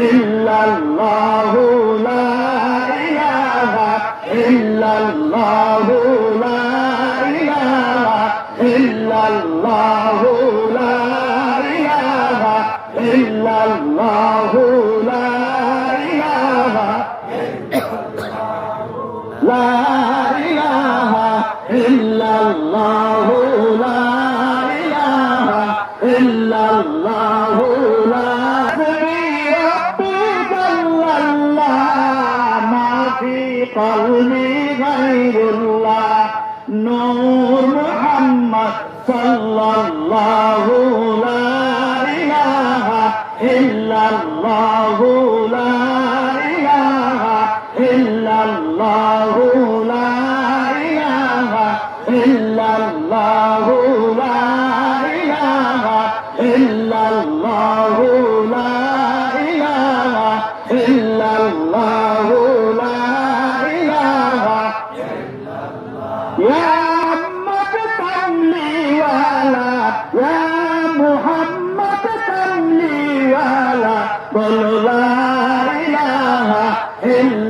ইল্লাল্লাহু লা ইলাহা ইল্লাল্লাহু লা ইলাহা ইল্লাল্লাহু লা ইলাহা ইল্লাল্লাহু লা ইলাহা লা ইলাহা ইল্লাল্লাহু লা ইলাহা ইল্লাল্লাহু লা قلبي غير الله نور محمد صلى الله لا إله إلا الله لا إله إلا الله لا إله إلا الله لا إله إلا الله لا إله إلا الله يا محمد صلي ولا يا محمد صلي ولا قل لا إله إلا